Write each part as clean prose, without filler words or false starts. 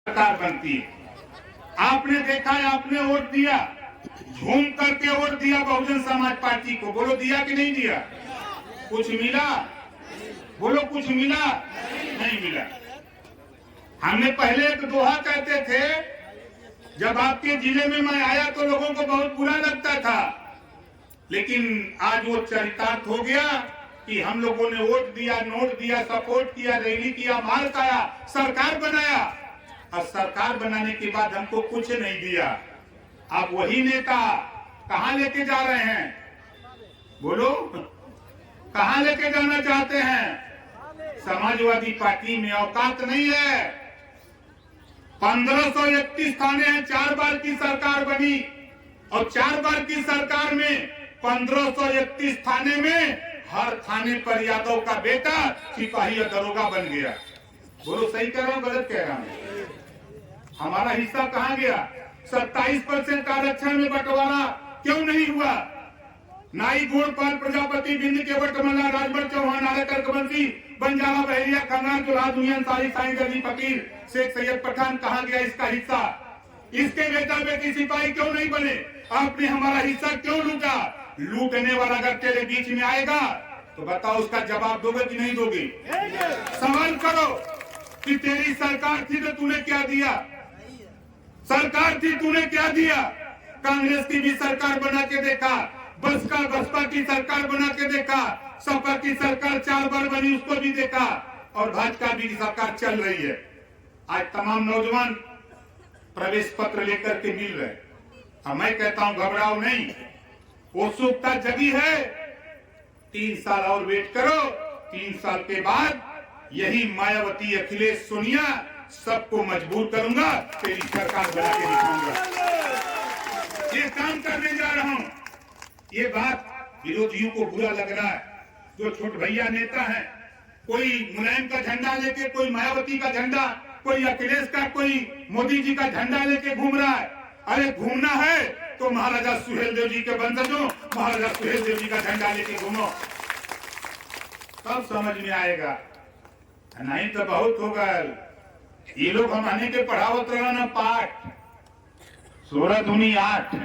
सरकार बनती है। आपने देखा है, आपने वोट दिया, झूम करके वोट दिया बहुजन समाज पार्टी को। बोलो दिया कि नहीं दिया? कुछ मिला? बोलो कुछ मिला? नहीं मिला। हमने पहले एक दोहा कहते थे, जब आपके जिले में मैं आया तो लोगों को बहुत बुरा लगता था, लेकिन आज वो चरितार्थ हो गया कि हम लोगों ने वोट दिया, नोट दिया, सपोर्ट किया, रैली किया, माल खाया, सरकार बनाया। और सरकार बनाने के बाद हमको कुछ नहीं दिया। आप वही नेता कहां लेके जा रहे हैं? बोलो कहां लेके जाना चाहते हैं? समाजवादी पार्टी में औकात नहीं है। 1531 थाने हैं, 4 बार की सरकार बनी और 4 बार की सरकार में 1531 थाने में हर थाने पर यादव का बेटा सिपाही और दरोगा बन गया। बोलो सही कह रहा हूं गलत कह रहा हूं? हमारा हिस्सा कहां गया? 27% आरक्षण में बंटवारा क्यों नहीं हुआ? नाई, गोड़पाल, प्रजापति, बिंद, केवट, मल्ला, राजभर, चौहान, आरेकर, कबंसी, बंजारा, बहरिया, खन्ना, जुलाहा, दुनिया, सारी, साईं, गली, फकीर, शेख, सैयद, पठान कहां गया इसका हिस्सा? इसके बेटा बेटी सिपाही क्यों नहीं बने? आपने हमारा हिस्सा क्यों लूटा? लूटने वाला अगर तेरे बीच में आएगा तो बताओ उसका जवाब दोगे कि नहीं दोगे? सवाल करो कि तेरी सरकार थी तो तूने क्या दिया? सरकार थी, तूने क्या दिया? कांग्रेस की भी सरकार बना के देखा, बसपा की सरकार बना के देखा, सपा की सरकार 4 बार बनी, उसको भी देखा, और भाजपा भी सरकार चल रही है। आज तमाम नौजवान प्रवेश पत्र लेकर के मिल रहे। अब मैं कहता हूं घबराओ नहीं, उत्सुकता जगी है। 3 साल और वेट करो, 3 साल के बाद यही मायावती, अखिलेश, सोनिया सबको मजबूर करूंगा, तेरी सरकार बना के दिखाऊंगा। ये काम करने जा रहा हूं। ये बात विरोधियों को बुरा लग रहा है, जो छोट भैया नेता है, कोई मुलायम का झंडा लेके, कोई मायावती का झंडा, कोई अखिलेश का, कोई मोदी जी का झंडा लेके घूम रहा है। अरे घूमना है तो महाराजा सुहेलदेव जी के वंशजों, महाराजा सुहेलदेव जी का झंडा लेके घूमो, तब समझ में आएगा। नहीं तो बहुत होगा। ये लोग हमने के पढ़ावत रहा ना पाठ 16 दूनी 8।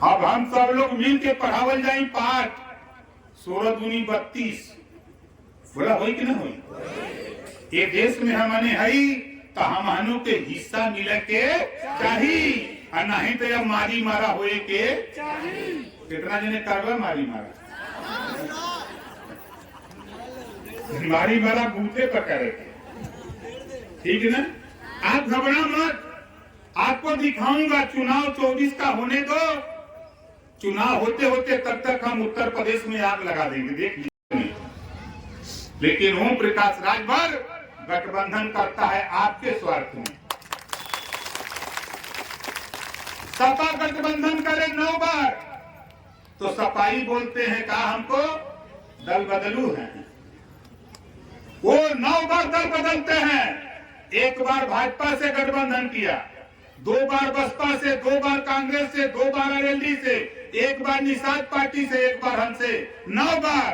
अब हम सब लोग मिल के पढ़ावल जाए पाठ 16 दूनी 32। बोला होई कि ना होई? ये देश में हमने हई तो हमनों के हिस्सा मिले के चाहिए, और नहीं तो अब मारी मारा होए के चाहिए। कितना जने करवा मारी मारा? मारी मारा बूथे पकड़े, ठीक है ना? आप घबरा मत, आपको दिखाऊंगा। चुनाव 24 का होने दो, चुनाव होते होते तब तक हम उत्तर प्रदेश में आग लगा देंगे, देख लीजिए। लेकिन ओम प्रकाश राजभर गठबंधन करता है आपके स्वार्थ में। सपा गठबंधन करे 9 बार तो सपाई बोलते हैं, कहा हमको दल बदलू है। वो 9 बार दल बदलते हैं। 1 बार भाजपा से गठबंधन किया, 2 बार बसपा से, 2 बार कांग्रेस से, 2 बार आरएलडी से, 1 बार निषाद पार्टी से, 1 बार हमसे, 9 बार।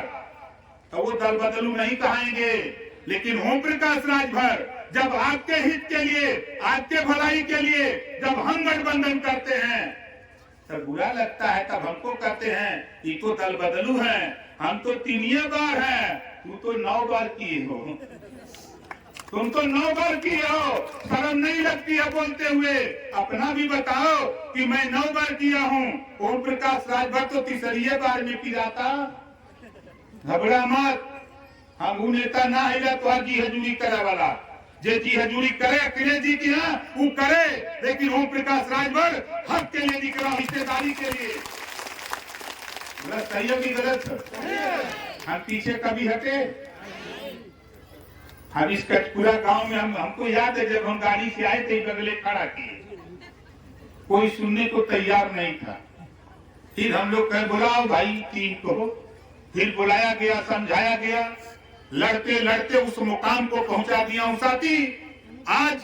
तो वो दल बदलू नहीं कहेंगे। लेकिन ओम प्रकाश राजभर जब आपके हित के लिए, आपके भलाई के लिए जब हम गठबंधन करते हैं तब बुरा लगता है, तब हमको कहते हैं ये तो दल बदलू है, हम तो 3 बार हैं, तू तो 9 बार किए हो, तुम तो 9 बार किए हो। शर्म नहीं लगती है बोलते हुए? अपना भी बताओ कि मैं 9 बार किया हूँ। ओम प्रकाश राजभर तो 3री बार में पिराता। घबरा मत, हम वो नेता ना है तो जी हजूरी करे वाला, जे जी हजूरी करे अखिलेश जी की, हाँ वो करे, लेकिन ओम प्रकाश राजभर हक के लिए दिख रहा, हिस्सेदारी के लिए। सही है कि गलत? हम पीछे कभी हटे? हम इस कचपुरा गांव में हमको याद है जब हम गाड़ी से आए थे, बगले खड़ा किए, कोई सुनने को तैयार नहीं था। फिर हम लोग कहे बुलाओ भाई 3 को, फिर बुलाया गया, समझाया गया, लड़ते लड़ते उस मुकाम को पहुंचा दिया हूं। साथी, आज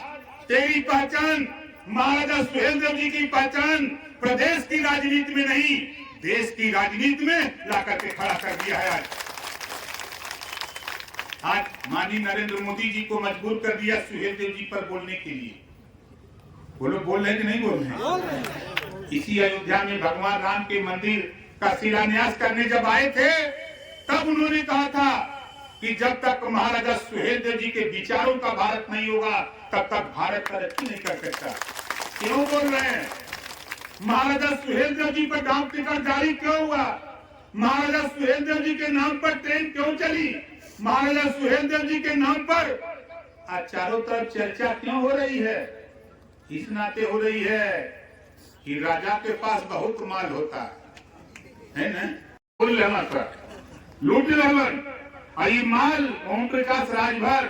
तेरी पहचान, महाराजा सुहेलदेव जी की पहचान प्रदेश की राजनीति में नहीं, देश की राजनीति में लाकर के खड़ा कर दिया है। आज आज माननीय नरेंद्र मोदी जी को मजबूर कर दिया सुहेल देव जी पर बोलने के लिए। बोलो, बोल रहे कि नहीं बोल रहे? इसी अयोध्या में भगवान राम के मंदिर का शिलान्यास करने जब आए थे, तब उन्होंने कहा था कि जब तक महाराजा सुहेल देव जी के विचारों का भारत नहीं होगा, तब तक भारत तरक्की नहीं कर सकता। क्यों बोल रहे हैं? महाराजा सुहेल देव जी पर डाक टिकट जारी क्यों हुआ? महाराजा सुहेल देव जी के नाम पर ट्रेन क्यों चली? महाराजा सुहेल देव जी के नाम पर आज चारों तरफ चर्चा क्यों हो रही है? इस नाते हो रही है कि राजा के पास बहुत माल होता है ना, बोल लेना सर, लूट लेवन आई माल ओम प्रकाश राजभर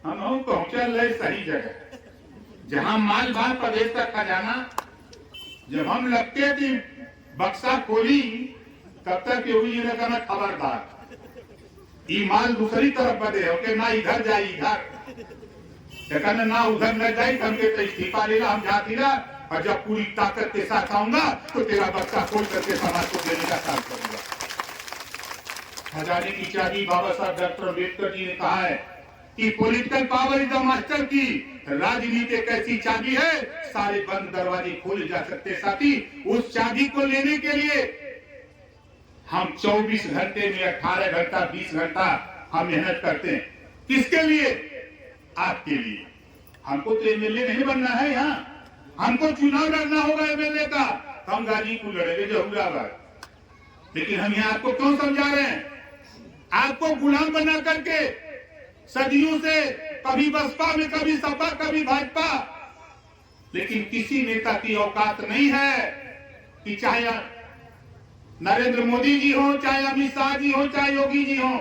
हम पहुंचल है सही जगह, जहां माल बाल प्रदेश का खजाना। जब हम लगते कि बक्सा खोली, तब तक योगी जी ने कहा खबरदार, ये माल दूसरी तरफ बढ़े हो ना, इधर जाए इधर, कहना ना उधर न जाए, हमके तो इस्तीफा लेला, हम जाती ला, और जब पूरी ताकत के साथ आऊंगा तो तेरा बक्सा खोल करके समाज को देने का काम करूंगा। खजाने की चाबी बाबा साहब डॉक्टर अम्बेडकर जी ने कहा है कि political power is the master की, राजनीति एक ऐसी चाबी है, सारे बंद दरवाजे खोले जा सकते। साथी, उस चाबी को लेने के लिए हम 24 घंटे में 18 घंटा 20 घंटा हम मेहनत करते हैं। किसके लिए? आपके लिए। हमको तो एमएलए नहीं बनना है, यहाँ हमको चुनाव लड़ना होगा एमएलए का, तो हम गाजीपुर लड़ेंगे जहूराबाद। लेकिन हम यहाँ आपको क्यों समझा रहे हैं? आपको गुलाम बना करके सदियों से, कभी बसपा में, कभी सपा, कभी भाजपा, लेकिन किसी नेता की औकात नहीं है कि चाहे नरेंद्र मोदी जी हो, चाहे अमित शाह जी हो, चाहे योगी जी हो,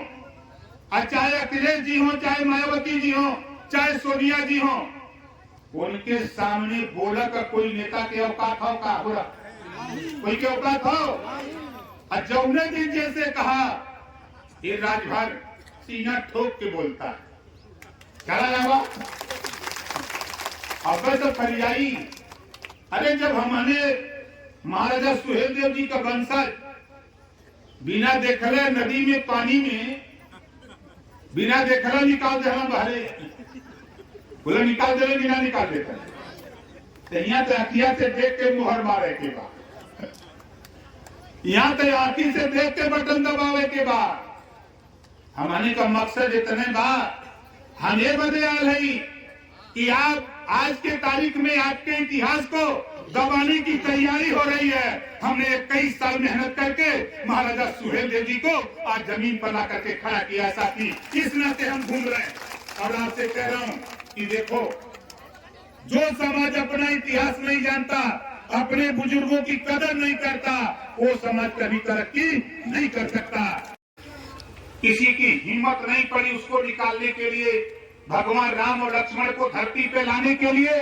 और चाहे अखिलेश जी हो, चाहे मायावती जी हो, चाहे सोनिया जी हो, उनके सामने बोला का कोई नेता के औकात हो का हो? कोई के औकात हो? और जौने दिन जैसे कहा, ये राजभर सीना ठोक के बोलता है, क्या लगा? अब तो फरियाई। अरे जब हमारे महाराजा सुहेल देव जी का वंशज बिना देखले नदी में, पानी में बिना देखले निकाल दे, हम बहरे बोले निकाल दे, बिना निकाल देता, यहाँ तो आखिया से देख के मुहर मारे के बाद, यहाँ तो आखी से देख के बटन दबावे के बाद। हमारे का मकसद इतने बात हम ये बदे आल है कि आप आज के तारीख में आपके इतिहास को दबाने की तैयारी हो रही है। हमने 21 साल मेहनत करके महाराजा सुहेल देव जी को आज जमीन पर ला करके खड़ा किया। साथी, इस नाते हम घूम रहे हैं और आपसे कह रहा हूँ कि देखो, जो समाज अपना इतिहास नहीं जानता, अपने बुजुर्गों की कदर नहीं करता, वो समाज कभी तरक्की नहीं कर सकता। किसी की हिम्मत नहीं पड़ी उसको निकालने के लिए, भगवान राम और लक्ष्मण को धरती पे लाने के लिए।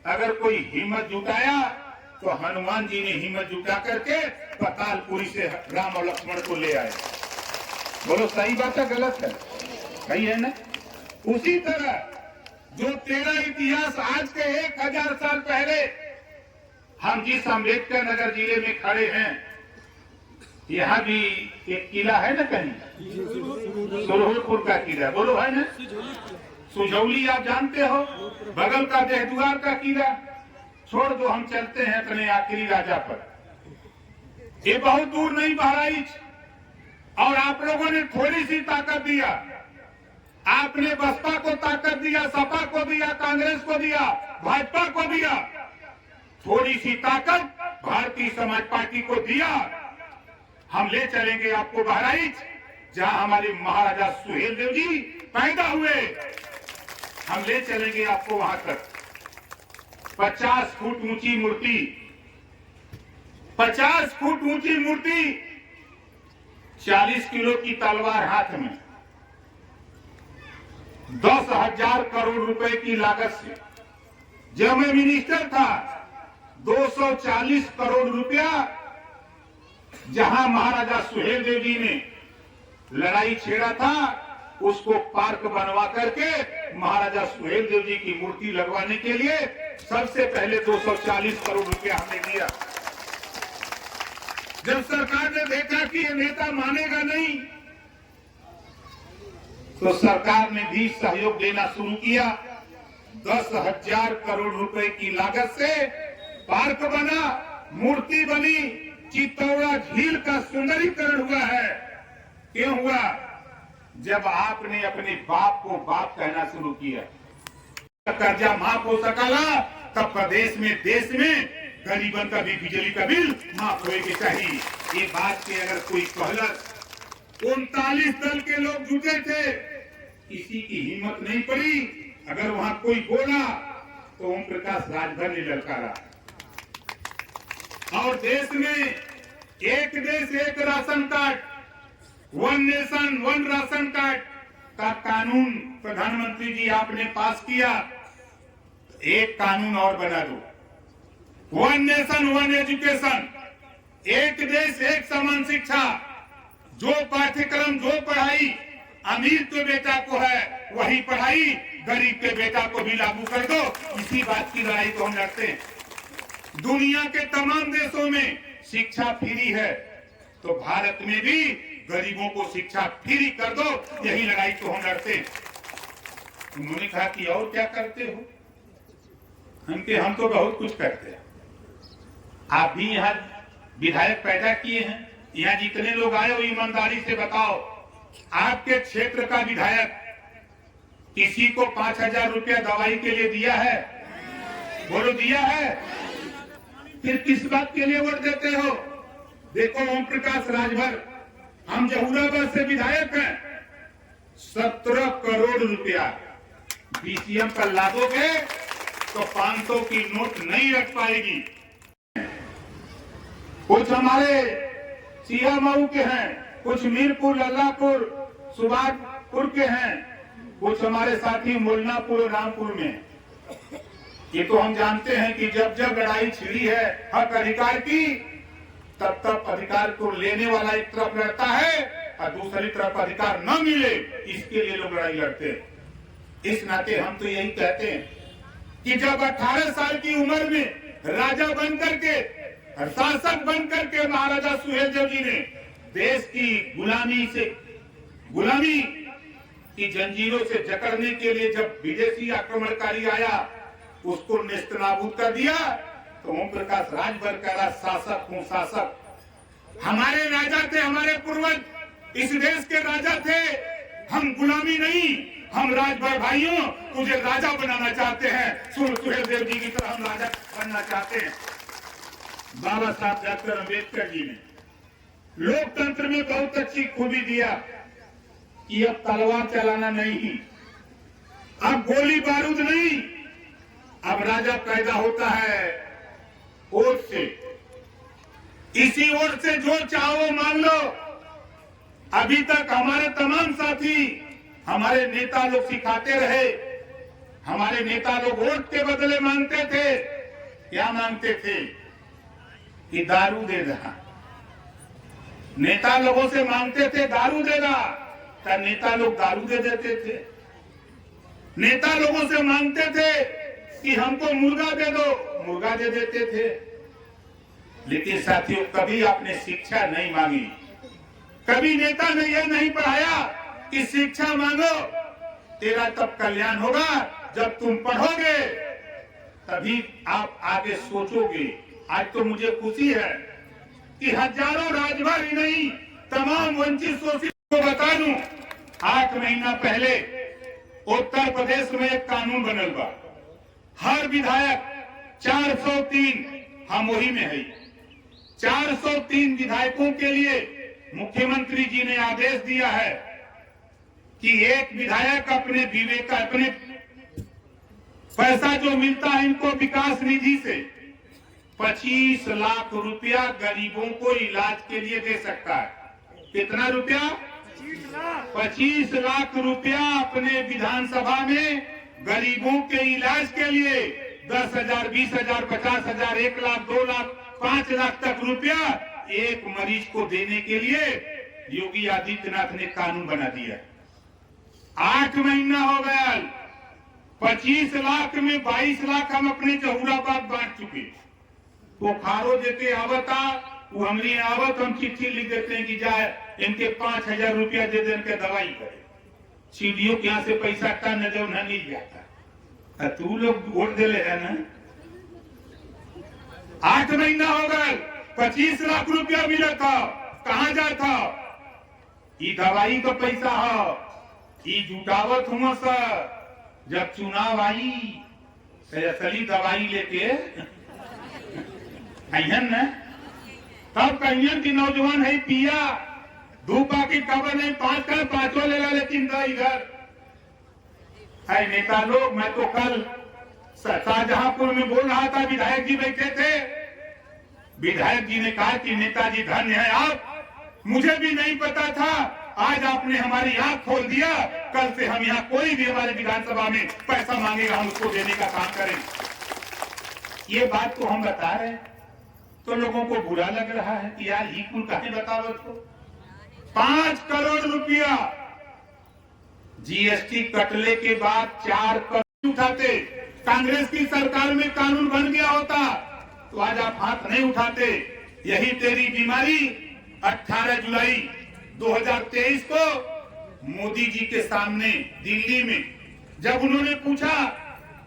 अगर कोई हिम्मत जुटाया तो हनुमान जी ने हिम्मत जुटा करके पातालपुरी से राम और लक्ष्मण को ले आए। बोलो सही बात है गलत है? सही है ना? उसी तरह जो तेरा इतिहास आज के 1000 साल पहले, हम जिस अम्बेडकर नगर जिले में खड़े हैं, यहाँ भी एक किला है ना, कहीं सुरहुलपुर का किला, बोलो है ना? सुझौली आप जानते हो, बगल का देहदुआर का किला, छोड़ दो, हम चलते हैं अपने आखिरी राजा पर। ये बहुत दूर नहीं बहराइच, और आप लोगों ने थोड़ी सी ताकत दिया। आपने बसपा को ताकत दिया, सपा को दिया, कांग्रेस को दिया, भाजपा को दिया, थोड़ी सी ताकत भारतीय समाज पार्टी को दिया। हम ले चलेंगे आपको बहराइच, जहां हमारे महाराजा सुहेल देव जी पैदा हुए। हम ले चलेंगे आपको वहां तक। 50 फुट ऊंची मूर्ति, 50 फुट ऊंची मूर्ति, 40 किलो की तलवार हाथ में, 10,000 करोड़ रुपए की लागत से। जब मैं मिनिस्टर था, 240 करोड़ रुपया जहां महाराजा सुहेल देव जी ने लड़ाई छेड़ा था, उसको पार्क बनवा करके महाराजा सुहेल देव जी की मूर्ति लगवाने के लिए सबसे पहले 240 करोड़ रुपया हमने दिया। जब सरकार ने देखा कि ये नेता मानेगा नहीं, तो सरकार ने भी सहयोग देना शुरू किया। 10,000 करोड़ रुपए की लागत से पार्क बना, मूर्ति बनी, चित्तौड़ा झील का सुंदरीकरण हुआ है। क्यों हुआ? जब आपने अपने बाप को बाप कहना शुरू किया। कर्जा माफ हो सकाला तब प्रदेश में, देश में गरीबन का भी बिजली का बिल माफ होए के चाहिए। ये बात के अगर कोई कहलक, 39 दल के लोग जुटे थे, किसी की हिम्मत नहीं पड़ी। अगर वहां कोई बोला तो ओम प्रकाश राजभर ने ललकारा। और देश में एक देश एक ration card, one nation one ration card का कानून प्रधानमंत्री जी आपने पास किया। एक कानून और बना दो, वन नेशन वन एजुकेशन, एक देश एक समान शिक्षा। जो पाठ्यक्रम, जो पढ़ाई अमीर के बेटा को है वही पढ़ाई गरीब के बेटा को भी लागू कर दो। इसी बात की लड़ाई को हम लड़ते हैं। दुनिया के तमाम देशों में शिक्षा फ्री है, तो भारत में भी गरीबों को शिक्षा फ्री कर दो। यही लड़ाई को हम लड़ते हैं। उन्होंने कहा कि और क्या करते हो? हम तो बहुत कुछ करते हैं। आप भी यहाँ विधायक पैदा किए हैं, यहाँ जितने लोग आए हो ईमानदारी से बताओ, आपके क्षेत्र का विधायक किसी को 5,000 रुपया दवाई के लिए दिया है? बोलो, दिया है? फिर किस बात के लिए वोट देते हो? देखो ओम प्रकाश राजभर, हम जहूराबाद से विधायक हैं, 17 करोड़ रुपया बीसीएम पर लागोगे तो 500 की नोट नहीं रख पाएगी। कुछ हमारे सियामऊ के हैं, कुछ मीरपुर, लल्लापुर, सुबादपुर के हैं, कुछ हमारे साथी मुलनापुर और रामपुर में। ये तो हम जानते हैं कि जब जब लड़ाई छिड़ी है हक अधिकार की, तब तब अधिकार को लेने वाला एक तरफ लड़ता है और दूसरी तरफ अधिकार न मिले, इसके लिए लोग लड़ाई लड़ते हैं। इस नाते हम तो यही कहते हैं कि जब 18 साल की उम्र में राजा बन करके, शासक बन करके महाराजा सुहेलदेव जी ने देश की गुलामी की जंजीरों से जकड़ने के लिए जब विदेशी आक्रमणकारी आया, उसको नेस्तनाबूद कर दिया, तो ओम प्रकाश राजभर कह रहा शासक हूं, शासक। हमारे राजा थे, हमारे पूर्वज इस देश के राजा थे, हम गुलामी नहीं, हम राजभर भाइयों तुझे राजा बनाना चाहते हैं। सुहेलदेव जी की तरह हम राजा बनना चाहते हैं। बाबा साहब डॉक्टर अम्बेडकर जी ने लोकतंत्र में बहुत अच्छी खूबी दिया कि अब तलवार चलाना नहीं, अब गोली बारूद नहीं, अब राजा पैदा होता है वोट से। इसी वोट से जो चाहो मान लो। अभी तक हमारे तमाम साथी, हमारे नेता लोग सिखाते रहे, हमारे नेता लोग वोट के बदले मांगते थे। क्या मांगते थे? कि दारू दे देना। नेता लोगों से मांगते थे दारू देना, तब नेता लोग दारू दे देते थे। नेता लोगों से मांगते थे कि हमको मुर्गा दे दो, मुर्गा दे देते थे। लेकिन साथियों, कभी आपने शिक्षा नहीं मांगी। कभी नेता ने यह नहीं पढ़ाया कि शिक्षा मांगो, तेरा तब कल्याण होगा जब तुम पढ़ोगे, तभी आप आगे सोचोगे। आज तो मुझे खुशी है कि हजारों राजभर ही नहीं, तमाम वंचित शोषित को बता दूं, 8 महीना पहले उत्तर प्रदेश में एक कानून बनल बा। हर विधायक 403, हम वही में है, 403 विधायकों के लिए मुख्यमंत्री जी ने आदेश दिया है कि एक विधायक अपने विवेक, अपने पैसा जो मिलता है इनको विकास निधि से 25 लाख रुपया गरीबों को इलाज के लिए दे सकता है। कितना रुपया? 25 लाख रुपया अपने विधानसभा में गरीबों के इलाज के लिए 10,000, 20,000, 50,000, 1 लाख, 2 लाख, 5 लाख तक रुपया एक मरीज को देने के लिए योगी आदित्यनाथ ने कानून बना दिया। 8 महीना हो गया, 25 लाख में 22 लाख हम अपने जहूराबाद बांट चुके। बोखारो देते आवता, वो हमने आवत, हम चिट्ठी लिख देते हैं कि जाए इनके 5,000 रुपया दे दे, इनके दवाई करे। सीडीओ के यहाँ से पैसा टन जो न नहीं जाता। तू लोग वोट दे ले है ना। 8 महीना हो गए 25 लाख रुपया मिला था, कहाँ जाता? ये दवाई का पैसा हो, ये जुटावत हुआ सर। जब चुनाव आई असली दवाई लेके अहन न, तब कहियन की नौजवान है पिया 2 पैकेट खबर नहीं 5 का 5 ले ला, लेकिन इधर है नेता लोग। मैं तो कल शाहजहांपुर में बोल रहा था, विधायक जी बैठे थे। विधायक जी ने कहा कि नेताजी धन्य है आप, मुझे भी नहीं पता था, आज आपने हमारी आंख खोल दिया। कल से हम यहाँ कोई भी हमारे विधानसभा में पैसा मांगेगा, हम उसको देने का काम करें। ये बात तो हम बता रहे हैं, तो लोगों को बुरा लग रहा है कि यार ही कुल कहीं बतावत को। 5 करोड़ रुपया जीएसटी कटले के बाद 4 करोड़ उठाते। कांग्रेस की सरकार में कानून बन गया होता तो आज आप हाथ नहीं उठाते। यही तेरी बीमारी। 18 जुलाई 2023 को मोदी जी के सामने दिल्ली में जब उन्होंने पूछा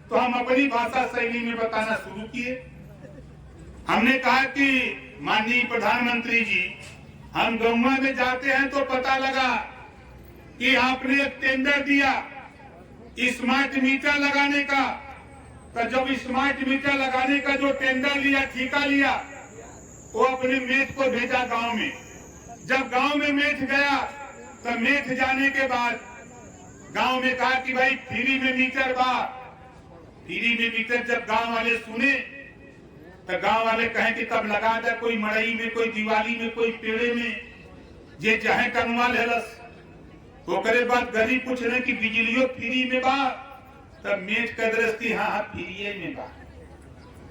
तो हम अपनी भाषा शैली में बताना शुरू किए। हमने कहा कि माननीय प्रधानमंत्री जी, हम गौवा में जाते हैं तो पता लगा कि आपने एक टेंडर दिया स्मार्ट मीटर लगाने का। तो जब स्मार्ट मीटर लगाने का जो टेंडर लिया, ठेका लिया, वो अपने मेथ को भेजा गांव में। जब गांव में मेथ गया तो मेथ जाने के बाद गांव में कहा कि भाई फ्री में मीटर बा। फ्री में मीटर जब गांव वाले सुने तो गांव वाले कहें कि तब लगा दे, कोई मड़ई में, कोई दिवाली में, कोई पेड़े में, जे चाहे टनवा लेलस। तो करे बाद गरीब पूछ रहे कि बिजलियों फ्री में बा, तब मेज का दृष्टि हाँ फ्री में बा।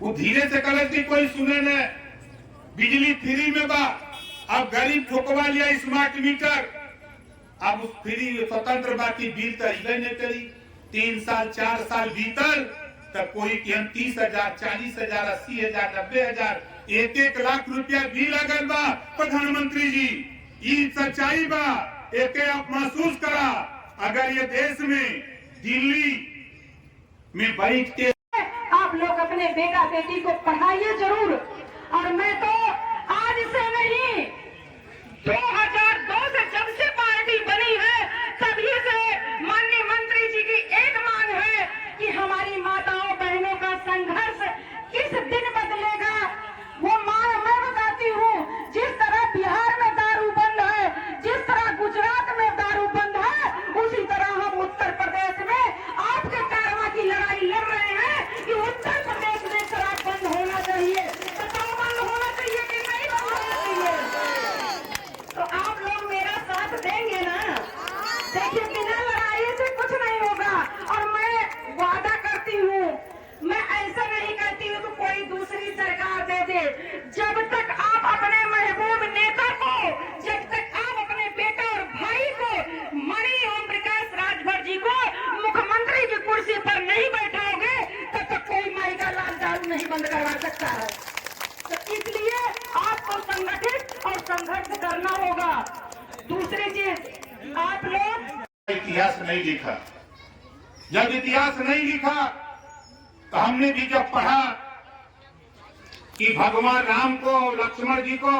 वो धीरे से करे कि कोई सुने न, बिजली फ्री में बा। अब गरीब ठोकवा लिया स्मार्ट मीटर, अब उस फ्री स्वतंत्र बाकी बिल तो नहीं करी। 3 साल 4 साल भीतर तब कोई कि हम 30,000, 40,000, 80,000, 90,000, 1-1 लाख रुपया बिल लगल बा। प्रधानमंत्री जी, ये सच्चाई बा, एक आप महसूस करा। अगर ये देश में दिल्ली में बैठ के आप लोग अपने बेटा बेटी को पढ़ाइए जरूर। और मैं तो आज से नहीं, 2002 से जब से पार्टी बनी है तभी से माननीय मंत्री जी की एक मांग है कि हमारी माताओं बहनों का संघर्ष किस दिन बदलेगा। वो मांग मैं बताती हूँ, जिस तरह बिहार में दारू बंद है, जिस तरह गुजरात में दारू बंद है, उसी तरह हम उत्तर प्रदेश में आपके कारवा की लड़ाई लड़ रहे हैं कि उत्तर प्रदेश में शराब बंद होना चाहिए। बताओ बंद होना चाहिए कि नहीं बंद होना चाहिए? तो आप लोग मेरा साथ देंगे ना? देखिए, बिना लड़ाई से कुछ नहीं होगा। और मैं वादा करती हूँ, मैं ऐसा नहीं कहती हूँ तो कोई दूसरी सरकार दे दे। जब तक आप अपने महबूब नेता को, जब तक आप अपने बेटा और भाई को, मणि ओम प्रकाश राजभर जी को मुख्यमंत्री की कुर्सी पर नहीं बैठाओगे, तब तक कोई माई का लाल दारू नहीं बंद करवा सकता है। तो इसलिए आपको संगठित और संघर्ष करना होगा। दूसरी चीज, आप लोग इतिहास नहीं लिखा। जब इतिहास नहीं लिखा तो हमने भी जब पढ़ा कि भगवान राम को, लक्ष्मण जी को